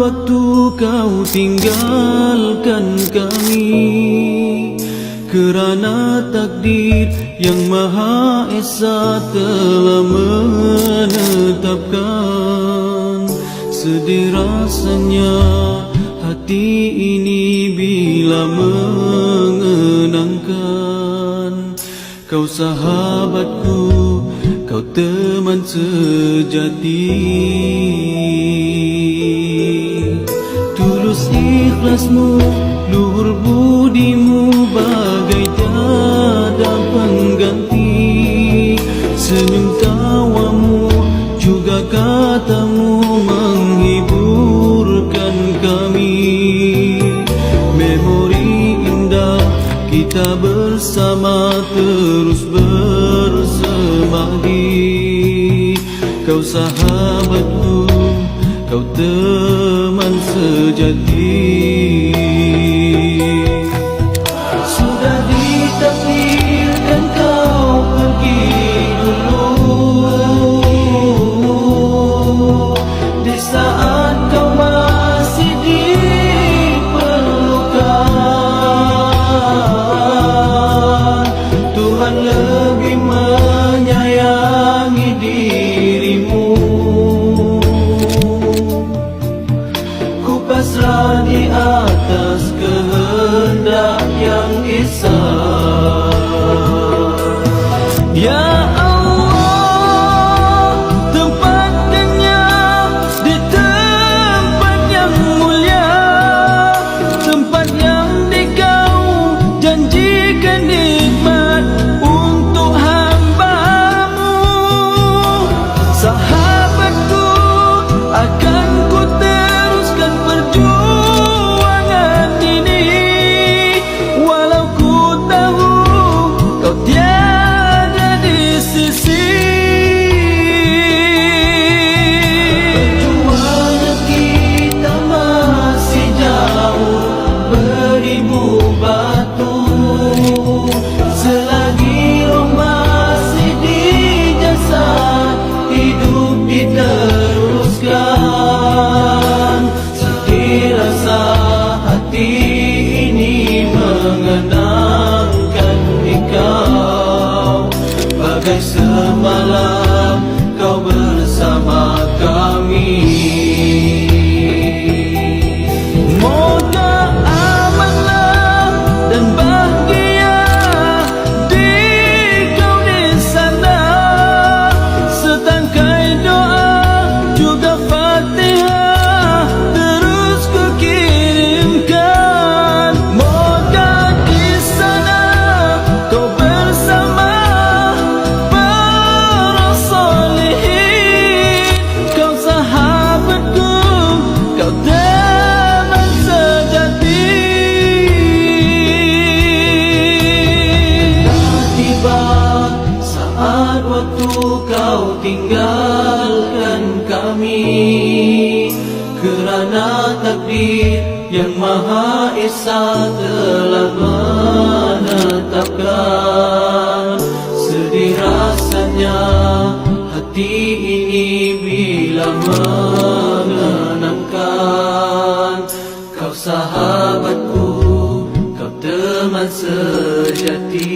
waktu kau tinggalkan kami, kerana takdir yang Maha Esa telah menetapkan. Sedih rasanya hati ini bila mengenangkan kau sahabatku, kau teman sejati. Tulus ikhlasmu, luhur budimu, bagai tiada pengganti. Senyum tawamu, juga katamu menghiburkan kami. Memori indah kita bersama terus bersemadi. Kau sahabatku, kau teman sejati. Sudah ditakdirkan kau pergi dulu, di saat kau masih diperlukan. Tuhan lebih menyayangi dirimu. Ku pasrah di atas kehendak yang esa. Ya Allah, tempatkannya di tempat yang mulia, tempat yang dikau janjikan nikmat untuk hamba-Mu. Sahabatku, akan ku teruskan perjuangan ini, walau ku tahu kau tiada di sisi. Perjuangan kita masih jauh beribu batu, selagi roh masih di jasad, hidup diteruskan. Sedih rasa hati ini mengenangkan engkau, bagai semalam kau bersama kami. Moga amanlah dan bahagia di kau di sana. Setangkai doa juga Fatihah terus ku kirimkan. Moga di sana kau bersama para solehin. Kau sahabatku, kau teman sejati. Dah tiba saat waktu kau tinggalkan kami, kerana takdir yang Maha Esa telah menetapkan. Sedih rasanya hati ini bila mengenangkan kau sahabatku, kau teman sejati.